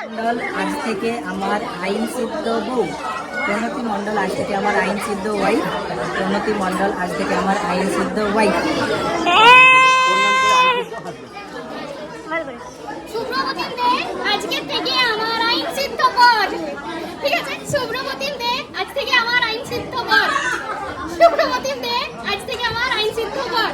মন্ডল আজ থেকে আমার আইন সিদ্ধ বউ, প্রণতি মন্ডল আজ থেকে আমার আইন সিদ্ধ ওয়াইফ, প্রণতি মন্ডল আজ থেকে আমার আইন সিদ্ধ ওয়াইফ। শুভ্রবতীন দে আজকে থেকে আমার আইন সিদ্ধ বর। ঠিক আছে, শুভ্রবতীন দে আজ থেকে আমার আইন সিদ্ধ বর। শুভ্রবতীন দে আজ থেকে আমার আইন সিদ্ধ বর।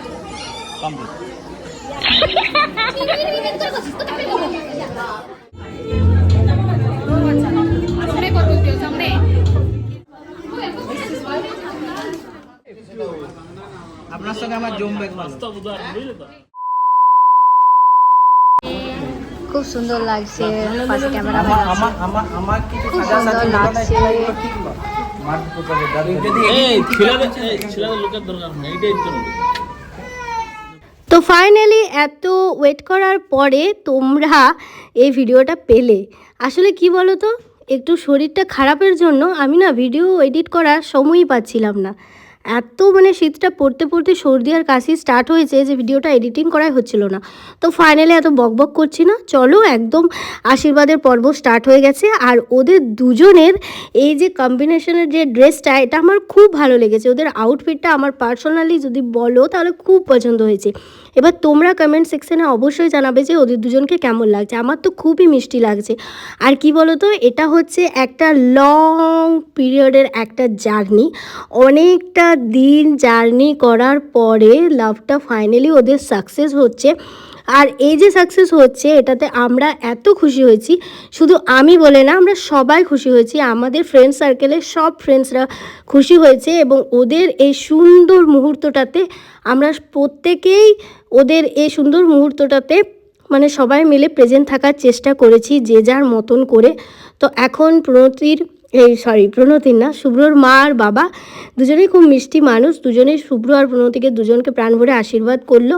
আপনার সঙ্গে আমার জমবে। খুব সুন্দর লাগছে, পাশে ক্যামেরা খুব সুন্দর লাগছে। তো ফাইনালি এত ওয়েট করার পরে তোমরা এই ভিডিওটা পেলে। আসলে কি বলো তো, একটু শরীরটা খারাপের জন্য আমি না ভিডিও এডিট করার সময়ই পাচ্ছিলাম না। এত মানে শীতটা পড়তে পড়তে সর্দি আর কাশি স্টার্ট হয়েছে যে ভিডিওটা এডিটিং করাই হচ্ছিল না। তো ফাইনালি এত বকবক করছি না, চলো একদম আশীর্বাদের পর্ব স্টার্ট হয়ে গেছে। আর ওদের দুজনের এই যে কম্বিনেশনের যে ড্রেসটা, এটা আমার খুব ভালো লেগেছে। ওদের আউটফিটটা আমার পার্সোনালি যদি বলো তাহলে খুব পছন্দ হয়েছে। এবার তোমরা কমেন্ট সেকশানে অবশ্যই জানাবে যে ওদের দুজনকে কেমন লাগছে। আমার তো খুবই মিষ্টি লাগছে। আর কি বলো তো, এটা হচ্ছে একটা লং পিরিয়ডের একটা জার্নি, অনেকটা দিন জার্নি করার পরে লাভটা ফাইনালি ওদের সাকসেস হচ্ছে। আর এই যে সাকসেস হচ্ছে এটাতে আমরা এত খুশি হয়েছি, শুধু আমি বলে না, আমরা সবাই খুশি হয়েছি। আমাদের ফ্রেন্ড সার্কেলের সব ফ্রেন্ডসরা খুশি হয়েছে এবং ওদের এই সুন্দর মুহূর্তটাতে আমরা প্রত্যেকেই ওদের এই সুন্দর মুহূর্তটাতে মানে সবাই মিলে প্রেজেন্ট থাকার চেষ্টা করেছি যে যার মতন করে। তো এখন প্রণতির না, শুভ্রর মা আর বাবা দুজনেই খুব মিষ্টি মানুষ, দুজনেই শুভ্র আর প্রণতিকে দুজনকে প্রাণ ভরে আশীর্বাদ করলো।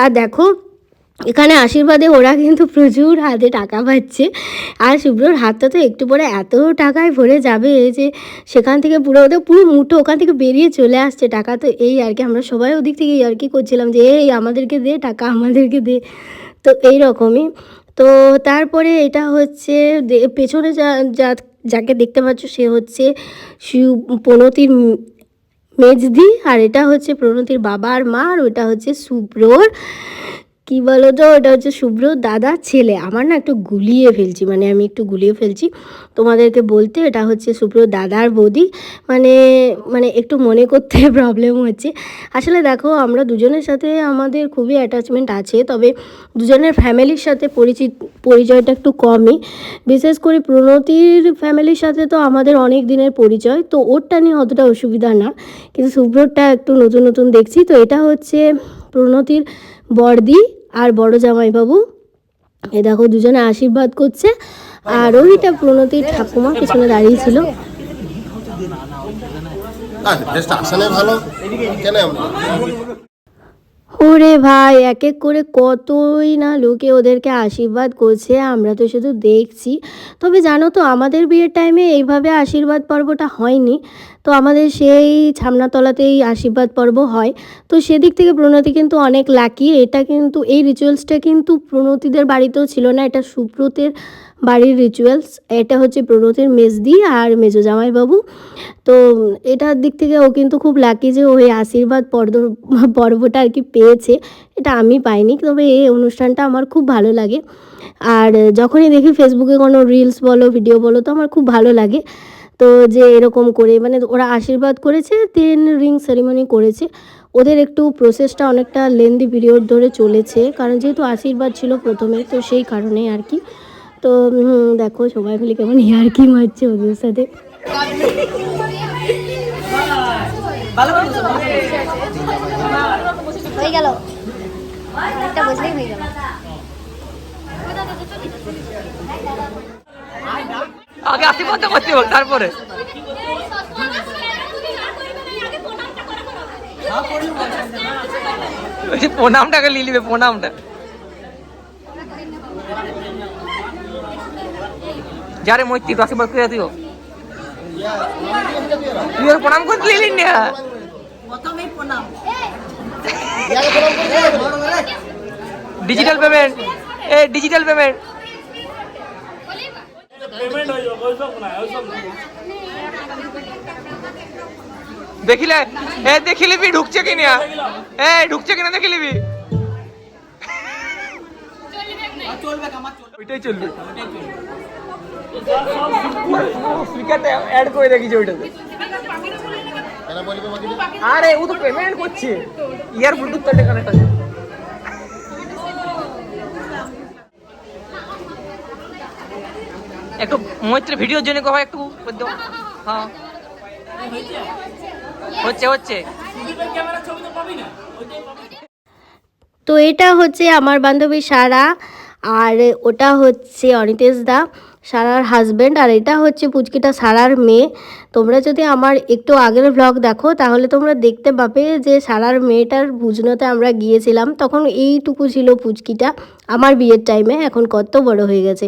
আর দেখো এখানে আশীর্বাদে ওরা কিন্তু প্রচুর হাতে টাকা পাচ্ছে। আর শুভ্রর হাতটা তো একটু পরে এত টাকায় ভরে যাবে যে সেখান থেকে পুরো ওদের পুরো মুঠো ওখান থেকে বেরিয়ে চলে আসছে টাকা। তো এই আর কি, আমরা সবাই ওদিক থেকে আর কি করছিলাম যে এই আমাদেরকে দে টাকা, আমাদেরকে দে। তো এই রকমই। তো তারপরে এটা হচ্ছে পেছনে যাকে দেখতে পাচ্ছ সে হচ্ছে প্রণতির মেজদি, আর এটা হচ্ছে প্রণতির বাবা আর মা, আর ওটা হচ্ছে শুভ্রর কি বলো তো, ওটা হচ্ছে শুভ্র দাদার ছেলে। আমার না একটু গুলিয়ে ফেলছি, মানে আমি একটু গুলিয়ে ফেলছি তোমাদেরকে বলতে। এটা হচ্ছে শুভ্র দাদার বৌদি, মানে একটু মনে করতে প্রবলেম হচ্ছে। আসলে দেখো আমরা দুজনের সাথে আমাদের খুবই অ্যাটাচমেন্ট আছে, তবে দুজনের ফ্যামিলির সাথে পরিচয়টা একটু কমই। বিশেষ করে প্রণতির ফ্যামিলির সাথে তো আমাদের অনেক দিনের পরিচয়, তো ওরটা নিয়ে অতটা অসুবিধা না, কিন্তু শুভ্রটা একটু নতুন নতুন দেখছি। তো এটা হচ্ছে প্রণতির বড়দি আর বড় জামাইবাবু, এ দেখো দুজনে আশীর্বাদ করছে। আর ওইটা প্রণতির ঠাকুমা পিছনে দাঁড়িয়েছিল। ওরে ভাই, এক এক করে কতই না লোকে ওদেরকে আশীর্বাদ করছে, আমরা তো শুধু দেখছি। তবে জানো তো আমাদের বিয়ের টাইমে এইভাবে আশীর্বাদ পর্বটা হয়নি, তো আমাদের সেই ছামনাতলাতেই আশীর্বাদ পর্ব হয়। তো সেদিক থেকে প্রণতি কিন্তু অনেক লাকি। এটা কিন্তু এই রিচুয়ালসটা কিন্তু প্রণতিদের বাড়িতেও ছিল না, এটা সুব্রতের বাড়ির রিচুয়ালস। এটা হচ্ছে প্রণতির মেজদি আর মেজো জামাইবাবু। তো এটার দিক থেকে ও কিন্তু খুব লাকি যে ওই আশীর্বাদ পর্বটা আর কি পেয়েছে, এটা আমি পাইনি। তবে এই অনুষ্ঠানটা আমার খুব ভালো লাগে। আর যখনই দেখি ফেসবুকে কোনো রিলস বলো ভিডিও বলো, তো আমার খুব ভালো লাগে। তো যে এরকম করে মানে ওরা আশীর্বাদ করেছে, দেন রিং সেরিমনি করেছে। ওদের একটু প্রসেসটা অনেকটা লেন্দি পিরিয়ড ধরে চলেছে, কারণ যেহেতু আশীর্বাদ ছিল প্রথমে, তো সেই কারণে আর কি। তো দেখো সবাই মিলে কেমন ইয়ার্কি মারছে ওদের সাথে। হয়ে গেল, একটা বসলেই হয়ে গেল। আগে আশীর্বাদ করতে বল, তারপরে প্রণামটাকে নিয়ে নিবে, প্রণামটা যারে মৈত্রী আশীর্বাদ করে দিও। তুই প্রণাম করতে নিলি না, প্রথমেই প্রণাম। ডিজিটাল পেমেন্ট, এই ডিজিটাল পেমেন্ট। দেখিলে এ দেখিলিবি ঢুকছে কিনা, এই ঢুকছে কিনা দেখিলিবি। ওইটাই চলবে, স্পিকারটা অ্যাড করে দেখিছে ওইটাতে। আরে ও তো পেমেন্ট করছে, ইয়ার ব্লুটুথ তো কানেক্ট আছে। একটু মৈত্রী ভিডিওর জন্য কবা একটু করে দাও। হ্যাঁ হচ্ছে হচ্ছে। তো এটা হচ্ছে আমার বান্ধবী সারা, আর ওটা হচ্ছে অনিতেশ দা, সারার হাজব্যান্ড, আর এটা হচ্ছে পুচকিটা সারার মেয়ে। তোমরা যদি আমার একটু আগের ব্লগ দেখো তাহলে তোমরা দেখতে পাবে যে সারার মেয়েটার বুঝনোতে আমরা গিয়েছিলাম, তখন এইটুকু ছিল পুচকিটা আমার বিয়ের টাইমে, এখন কত বড় হয়ে গেছে।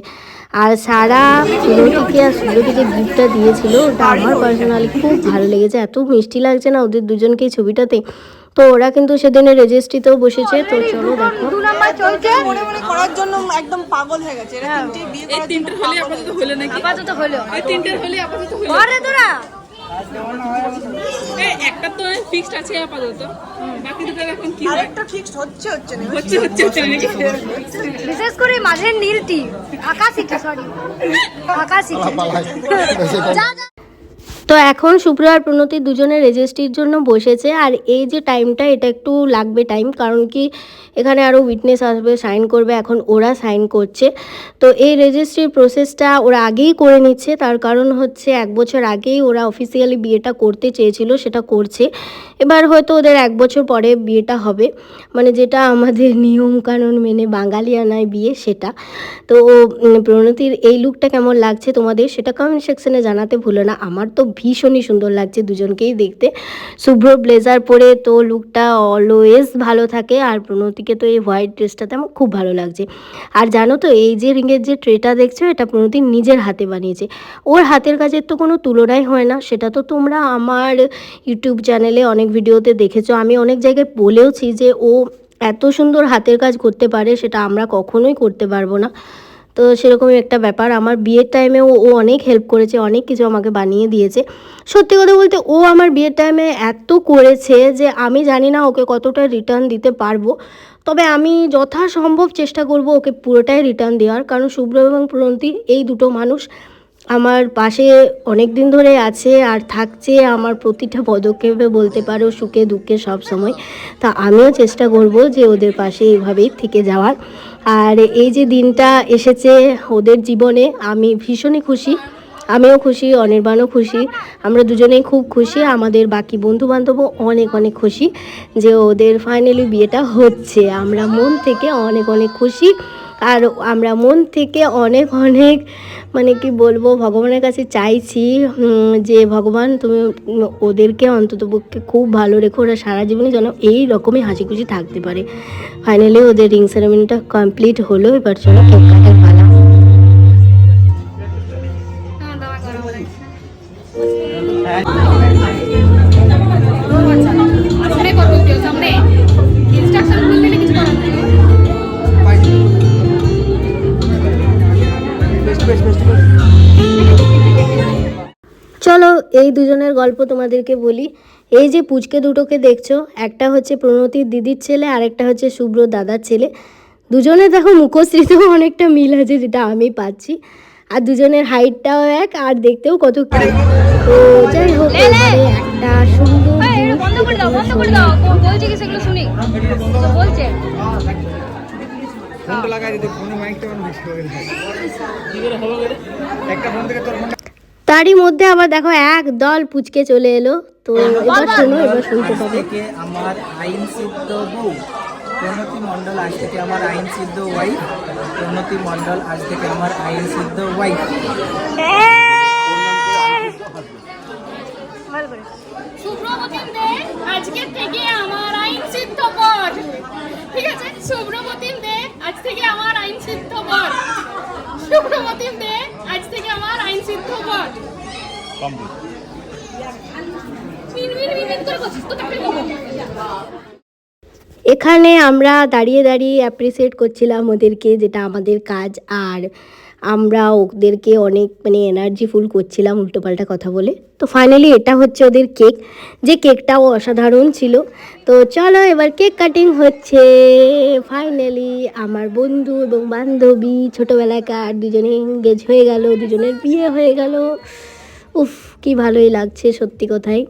আর সারা সুরটিকে আর সুরটিকে গিফটটা দিয়েছিল, ওটা আমার পার্সোনালি খুব ভালো লেগেছে, এত মিষ্টি লাগছে না ওদের দুজনকেই ছবিটাতে। তো ওরা কিন্তু সেদিনে রেজিস্ট্রিতেও বসেছে। তো চলো দেখো, মনে মনে করার জন্য একদম পাগল হয়ে গেছে। এরা তিনটে বিয়ে করার জন্য আপাতত হলো নাকি? আপাতত হলো। এই তিনটের হলে আপাতত হলো। আরে তোরা এই একটা তো ফিক্সড আছে আপাতত, বাকি দুটো এখন কি হয়? আরেকটা ফিক্সড হচ্ছে না। হচ্ছে নাকি? বিশেষ করে মাঝের নীলটি আকাশিটা, সরি আকাশিটা। তো এখন শুভ্র আর প্রণতি দুজনে রেজিস্ট্রির জন্য বসেছে। আর এই যে টাইমটা, এটা একটু লাগবে টাইম, কারণ কি এখানে আরও উইটনেস আসবে, সাইন করবে, এখন ওরা সাইন করছে। তো এই রেজিস্ট্রির প্রসেসটা ওরা আগেই করে নিচ্ছে, তার কারণ হচ্ছে 1 বছর আগেই ওরা অফিসিয়ালি বিয়েটা করতে চেয়েছিল, সেটা করছে। এবার হয়তো ওদের 1 বছর পরে বিয়েটা হবে, মানে যেটা আমাদের নিয়মকানুন মেনে বাঙালিয়ানায় বিয়ে সেটা। তো প্রণতির এই লুকটা কেমন লাগছে তোমাদের সেটা কমেন্ট সেকশনে জানাতে ভুলো না। আমার তো ভীষণই সুন্দর লাগছে দুজনকেই দেখতে। শুভ্র ব্লেজার পরে তো লুকটা অলওয়েজ ভালো থাকে, আর প্রণতিকে তো এই হোয়াইট ড্রেসটাতে আমার খুব ভালো লাগছে। আর জানো তো এই যে রিংয়ের যে ট্রেটা দেখছো, এটা প্রণতি নিজের হাতে বানিয়েছে। ওর হাতের কাজের তো কোনো তুলনাই হয় না, সেটা তো তোমরা আমার ইউটিউব চ্যানেলে অনেক ভিডিওতে দেখেছো। আমি অনেক জায়গায় বলেওছি যে ও এত সুন্দর হাতের কাজ করতে পারে, সেটা আমরা কখনোই করতে পারবো না। তো সেরকমই একটা ব্যাপার। আমার বিয়ের টাইমেও ও অনেক হেল্প করেছে, অনেক কিছু আমাকে বানিয়ে দিয়েছে। সত্যি কথা বলতে ও আমার বিয়ের টাইমে এত করেছে যে আমি জানি না ওকে কতটা রিটার্ন দিতে পারবো, তবে আমি যথাসম্ভব চেষ্টা করব ওকে পুরোটাই রিটার্ন দেওয়ার। কারণ শুভ্র এবং প্রণতি এই দুটো মানুষ আমার পাশে অনেক দিন ধরে আছে আর থাকছে আমার প্রতিটা পদক্ষেপে, বলতে পারো সুখে দুঃখে সব সময়। তা আমিও চেষ্টা করব যে ওদের পাশে এইভাবেই থেকে যাওয়ার। আর এই যে দিনটা এসেছে ওদের জীবনে, আমি ভীষণই খুশি, আমিও খুশি, অনির্বাণও খুশি, আমরা দুজনেই খুব খুশি। আমাদের বাকি বন্ধুবান্ধবও অনেক অনেক খুশি যে ওদের ফাইনালি বিয়েটা হচ্ছে। আমরা মন থেকে অনেক অনেক খুশি, আর আমরা মন থেকে অনেক অনেক মানে কি বলবো, ভগবানের কাছে চাইছি যে ভগবান তুমি ওদেরকে অন্ততপক্ষে খুব ভালো রেখো, ওরা সারা জীবনে যেন এই রকমই হাসি খুশি থাকতে পারে। ফাইনালি ওদের রিং সেরেমনিটা কমপ্লিট হলো, এবার চলো কেক কাটার পালা। চলো এই দুজনের গল্প তোমাদেরকে বলি। এই যে পুচকে দুটোকে দেখছো, একটা হচ্ছে প্রণতির দিদির ছেলে, আর একটা হচ্ছে শুভ্র দাদার ছেলে। দুজনে দেখো মুখশ্রীতেও অনেকটা মিল আছে, যেটা আমি পাচ্ছি, আর দুজনের হাইটটাও এক, আর দেখতেও কত কিউট। তো যাই হোক, এবারে একটা সুন্দর তারই মধ্যে আবার দেখো এক দল পুচকে চলে এলো। তো এবার শোনো, এবার শুনতে পাবে। আমার আইন সিদ্ধ বউ প্রণতি মণ্ডল, আজ থেকে আমার আইন সিদ্ধ ওয়াইফ। প্রণতি মণ্ডল, আজ থেকে আমার আইন সিদ্ধ ওয়াইফ। শুভ্রবতীন দে, আজকে থেকে আমার আইন সিদ্ধ বর। ঠিক আছে, শুভ্রবতীন দে, আজ থেকে আমার আইন সিদ্ধ বর। শুভ্রবতীন দে, আজ থেকে আমার আইন সিদ্ধ বর। মিনমিন করে করছিস তো, তাকে বলো। এখানে আমরা দাঁড়িয়ে দাঁড়িয়ে অ্যাপ্রিসিয়েট করছিলাম ওদেরকে, যেটা আমাদের কাজ। আর আমরা ওদেরকে অনেক মানে এনার্জিফুল করছিলাম উল্টোপাল্টা কথা বলে। তো ফাইনালি এটা হচ্ছে ওদের কেক, যে কেকটাও অসাধারণ ছিল। তো চলো এবার কেক কাটিং হচ্ছে। ফাইনালি আমার বন্ধু এবং বান্ধবী ছোটোবেলাকার দুজনে এনগেজ হয়ে গেল, দুজনের বিয়ে হয়ে গেল। উফ, কি ভালোই লাগছে সত্যি কথাই।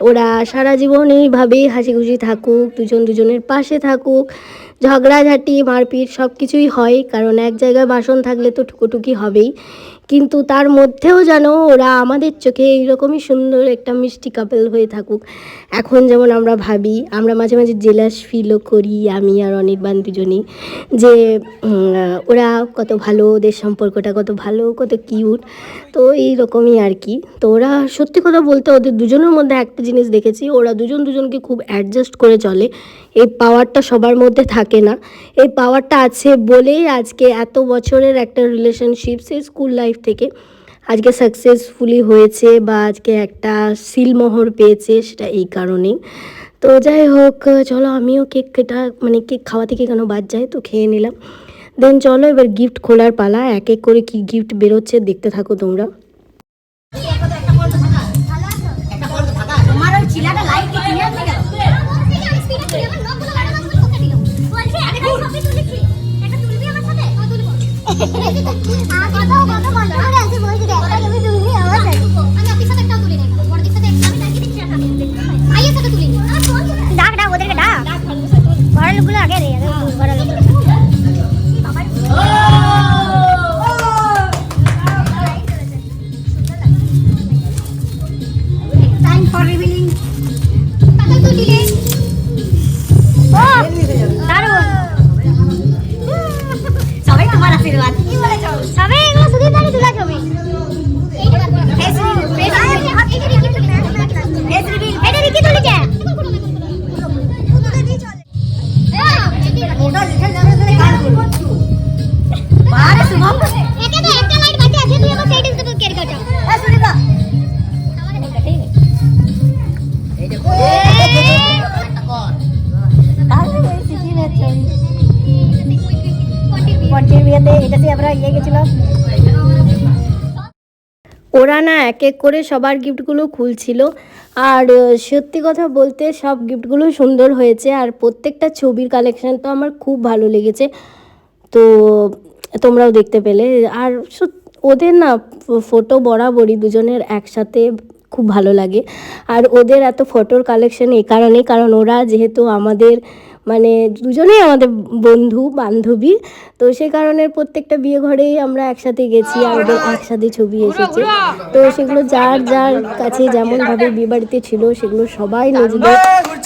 ওরা সারা জীবন এইভাবেই হাসি খুশি থাকুক, দুজন দুজনের পাশে থাকুক। ঝগড়াঝাঁটি মারপিট সব কিছুই হয়, কারণ এক জায়গায় বাসন থাকলে তো ঠুকোঠুকি হবেই, কিন্তু তার মধ্যেও যেন ওরা আমাদের চোখে এইরকমই সুন্দর একটা মিষ্টি কাপল হয়ে থাকুক। এখন যেমন আমরা ভাবি, আমরা মাঝে মাঝে জেলাস ফিলও করি, আমি আর অনির্বাণ দুজনেই, যে ওরা কত ভালো, ওদের সম্পর্কটা কত ভালো, কত কিউট। তো এইরকমই আর কি। তো ওরা সত্যি কথা বলতে ওদের দুজনের মধ্যে একটা জিনিস দেখেছি, ওরা দুজন দুজনকে খুব অ্যাডজাস্ট করে চলে। এই পাওয়ারটা সবার মধ্যে থাকে না, এই পাওয়ারটা আছে বলেই আজকে এত বছরের একটা রিলেশনশিপ, সেই স্কুল লাইফ থেকে আজকে সাকসেসফুলি হয়েছে, বা আজকে একটা সিলমোহর পেয়েছে, সেটা এই কারণেই। তো যাই হোক, চলো আমিও কেক খাওয়া থেকে কেন বাদ যায়, তো খেয়ে নিলাম। দেন চলো এবার গিফট খোলার পালা, এক এক করে কি গিফট বেরোচ্ছে দেখতে থাকো তোমরা। ওরা না এক এক করে সবার গিফটগুলো খুলছিল, আর সত্যি কথা বলতে সব গিফটগুলো সুন্দর হয়েছে, আর প্রত্যেকটা ছবির কালেকশন তো আমার খুব ভালো লেগেছে। তো তোমরাও দেখতে পেলে। আর ওদের না ফটো বরাবরই দুজনের একসাথে খুব ভালো লাগে। আর ওদের এত ফটোর কালেকশন এই কারণেই, কারণ ওরা যেহেতু আমাদের মানে দুজনেই আমাদের বন্ধু বান্ধবী, তো সে কারণে প্রত্যেকটা বিয়ে ঘরেই আমরা একসাথে গেছি, আর ওদের একসাথে ছবি এসেছে। তো সেগুলো যার যার কাছে যেমনভাবে বিয়ে বাড়িতে ছিল, সেগুলো সবাই নিজেদের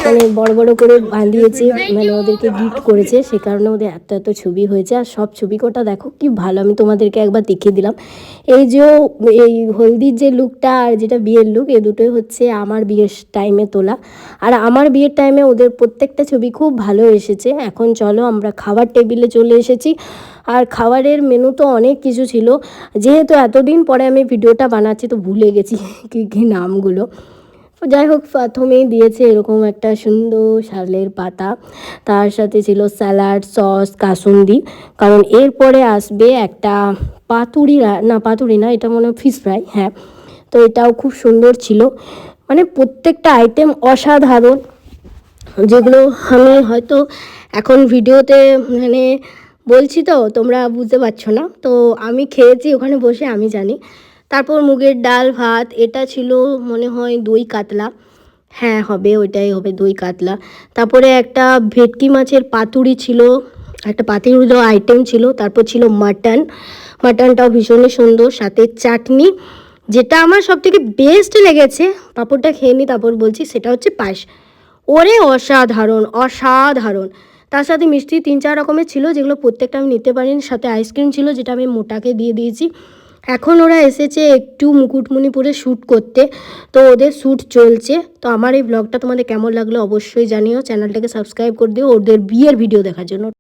মানে বড় বড় করে বাঁধিয়েছে, মানে ওদেরকে গিফট করেছে, সে কারণে ওদের এত এত ছবি হয়েছে। আর সব ছবি কটা দেখো কি ভালো, আমি তোমাদেরকে একবার দেখিয়ে দিলাম। এই যে এই হলদির যে লুকটা আর যেটা বিয়ের লুক, এই দুটোই হচ্ছে আমার বিয়ের টাইমে তোলা। আর আমার বিয়ের টাইমে ওদের প্রত্যেকটা ছবি খুব ভালো এসেছে। এখন চলো আমরা খাবার টেবিলে চলে এসেছি। আর খাবারের মেনু তো অনেক কিছু ছিল, যেহেতু এতদিন পরে আমি ভিডিওটা বানাচ্ছি তো ভুলে গেছি কী কী নামগুলো। যাই হোক, প্রথমেই দিয়েছে এরকম একটা সুন্দর শালের পাতা, তার সাথে ছিল স্যালাড, সস, কাসুন্দি। কারণ এরপরে আসবে একটা পাতুরি না, এটা মনে হয় ফিশ ফ্রাই। হ্যাঁ, তো এটাও খুব সুন্দর ছিল, মানে প্রত্যেকটা আইটেম অসাধারণ, যেগুলো আমি হয়তো এখন ভিডিওতে মানে বলছি তো তোমরা বুঝতে পারছো না। তো আমি খেয়েছি ওখানে বসে, আমি জানি। তারপর মুগের ডাল, ভাত, এটা ছিল মনে হয় দই কাতলা। হ্যাঁ হবে, ওইটাই হবে, দই কাতলা। তারপরে একটা ভেটকি মাছের পাতুরি ছিল, একটা পাতুরির আইটেম ছিল। তারপর ছিল মাটনটাও ভীষণই সুন্দর, সাথে চাটনি। যেটা আমার সবথেকে বেস্ট লেগেছে, পাঁপড়টা খেয়ে নিই তারপর বলছি, সেটা হচ্ছে পায়েস। ওরে অসাধারণ। তার সাথে মিষ্টি 3-4 রকমের ছিল, যেগুলো প্রত্যেকটা আমি নিতে পারিনি। সাথে আইসক্রিম ছিল, যেটা আমি মোটাকে দিয়ে দিয়েছি। এখন ওরা এসেছে একটু মুকুটমণিপুরে শ্যুট করতে, তো ওদের শ্যুট চলছে। তো আমার এই ব্লগটা তোমাদের কেমন লাগলো অবশ্যই জানিও, চ্যানেলটাকে সাবস্ক্রাইব করে দিও ওদের বিয়ের ভিডিও দেখার জন্য।